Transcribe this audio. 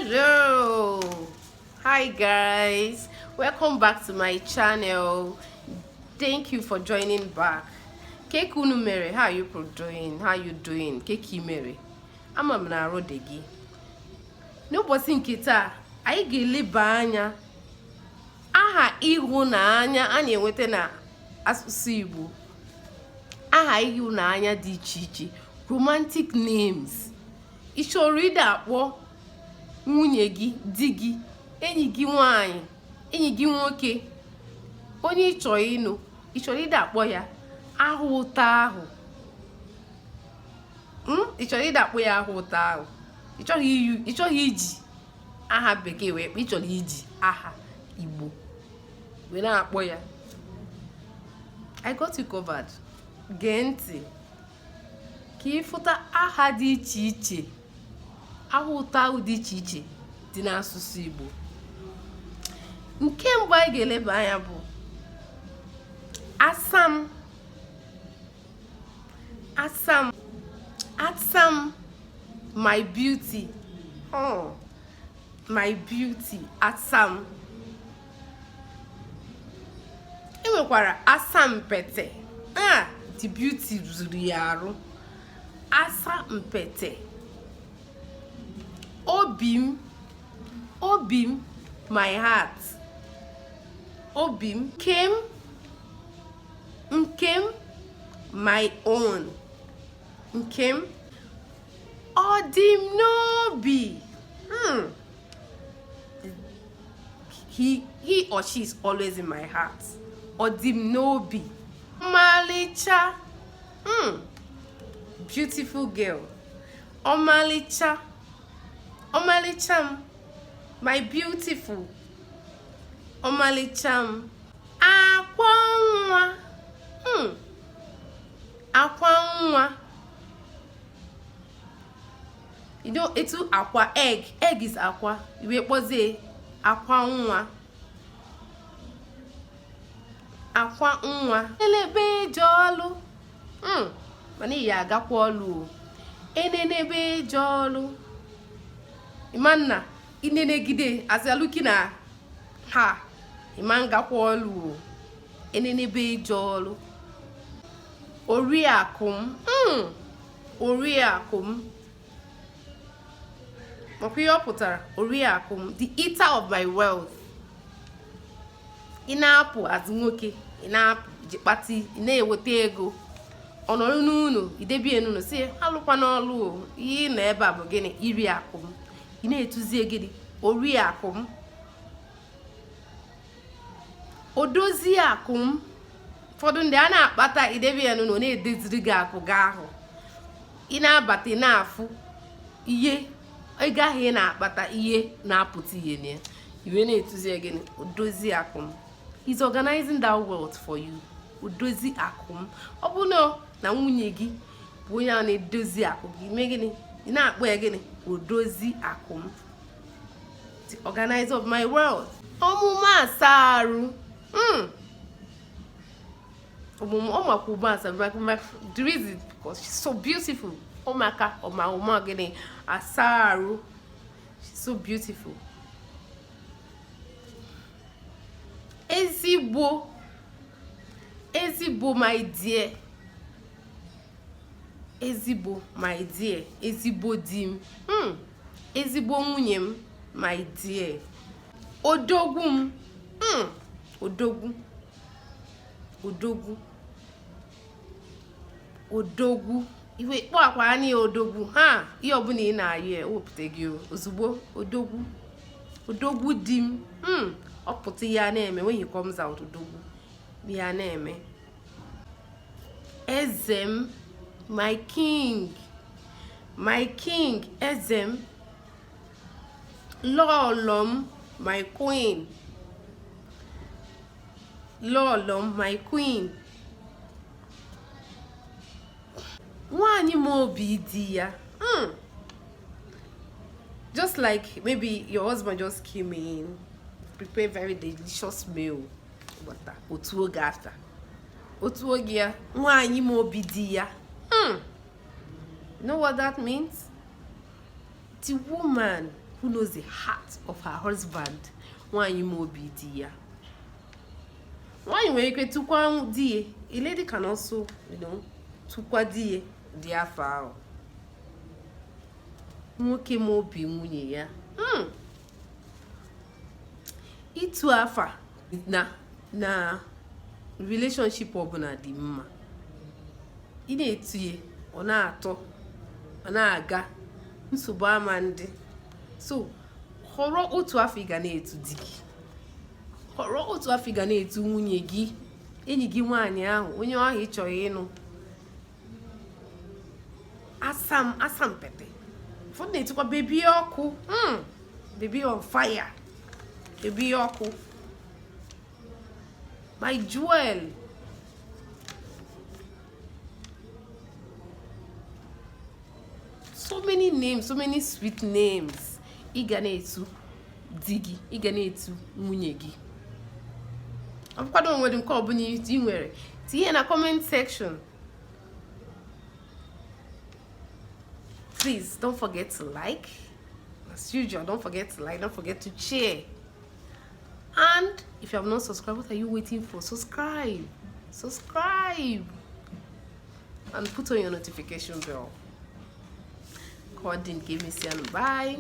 Hello, hi guys, welcome back to my channel. Thank you for joining back. Kekunu mere, how you doing? Keki mere, ama m na arụ dị gị. N'ụbọchị nke taa anyị ga-eleba anya aha ịhụnanya a na-enweta na asụsụ Igbo. Aha ịhụnanya dị iche iche, romantic names. Ị chọrọ ide akpọ nwunye gị, di gị, enyi gị nwanyị, enyi gị nwoke, onye ị chọrọ ide akpọ ya aha ụtọ ahụ. Ị chọrọ ide akpọ ya aha ụtọ ahụ. Ị chọghị iji aha bekee wee kpọ, ị chọrọ iji aha Igbo wee na-akpọ ya. I got you covered. Gee ntị ka ịfụta aha dị iche iche, aha ụtọ ahụ dị iche iche dị n'asụsụ Igbo. Nke mbụ anyị ga-eleba anya bụ asam. Asam, asam, my beauty. Oh, my beauty, asam. E nwekwara asampete. The beauty zuru ya arụ. Asampete. Obim, obim, my heart. Obim, nkem, my own. Nkem, odim n'obi. He or she is always in my heart. Odim n'obi. Omalicha. Beautiful girl. Omalicha. Omalicham, my beautiful. Omalicham. Akwa nwa. Akwa nwa. You know, etu akwa, egg. Egg is akwa. Iwe kpoze akwa nwa. Akwa nwa. Elebe jolu. Mani ya agakwa olu. Enenebe jolu. Imanna, inenegide, as you're looking at her, imanga kwolu, enenebe jolu. Oriakum, Oriakum. Makuyo putara, Oriakum, the eater of my wealth. Inapu as nwoke, inapu jipati, inewote ego. Ọnọrọ n'ụlọ, idebie n'ụlọ, si alụkwa n'ọlụ, ihe na ebe a bụ gịnị, iri akụm. Ị na-etuzie gịnị, ori akụm. Odozi akụm. Ụfọdụ ndị a na-akpata idebie n'ụlọ na-edeziri gị akụ gị ahụ. Ị na-abata n'afụ ihe, ego ahụ ị na-akpata ihe na-apụta ihe na ya. Iwe na-etuzie gịnị, odozi akụm. He's organizing that wealth for you. Odozi akụm. Ọ bụ na nwunye gị bụ onye a na-edozi akụ gị, mee gịnị, ị na-akpọ ya gịnị, odozi akụm. The organizer of my wealth. Ọmụma asarụ. Ọmakwa ụba asarụ. The reason because she's so beautiful. Ọmaka ọma gịnị, asarụ. She's so beautiful. Ezigbo. Ezigbo, my dear. Ezigbo, my dear. Ezigbo di m. Ezigbo nwunye m, my dear. Odogwu m. Odogwu. Odogwu. Odogwu. Iwe kpọ akwa anyị odogwu. Ihe ọbụla ị na-ayọ ya, wepụta gị ozugbo. Odogwu. Odogwu di m. Ọ pụta ya na-eme, when he comes out, odogwu. Ya na-eme. Ezem, my king. My king, Ezem. Lolom, my queen. Lolom, my queen. Nwanyị ma obi di ya. Just like maybe your husband just came in, prepare very delicious meal. Otu oge after. Otu oge ya, nwanyị ma obi di ya. You know what that means? The woman who knows the heart of her husband. Nwaanyị ma obi di ya. Nwaanyị nwere ike tụkwa di ya. A lady can also, tụkwa di ya dị afọ ahụ. Nwoke ma obi nwunye ya. Ịtụ afa na relationship ọbụla dị mma. Ị na-etinye ọ na-atọ ọ na-aga nsogbu ama ndị. So họrọ otu afọ ị ga na-etu di gị. Họrọ otu afọ ị ga na-etu nwunye gị, enyi gị nwaanyị ahụ, onye ahụ ị chọrọ ịnụ. Asampete. Ụfọdụ na-etukwa bebi ọkụ. Baby on fire. Baby ọkụ. My jewel. So many names, so many sweet names. Ị ga na-etu di gị, ị ga na-etu nwunye gị. Akwado nwere nke ọbụla ị nwere, tinye na comment section. Please don't forget to like. As usual, don't forget to like, don't forget to share. And if you have not subscribed, what are you waiting for? Subscribe. And put on your notification bell. God didn't give me bye.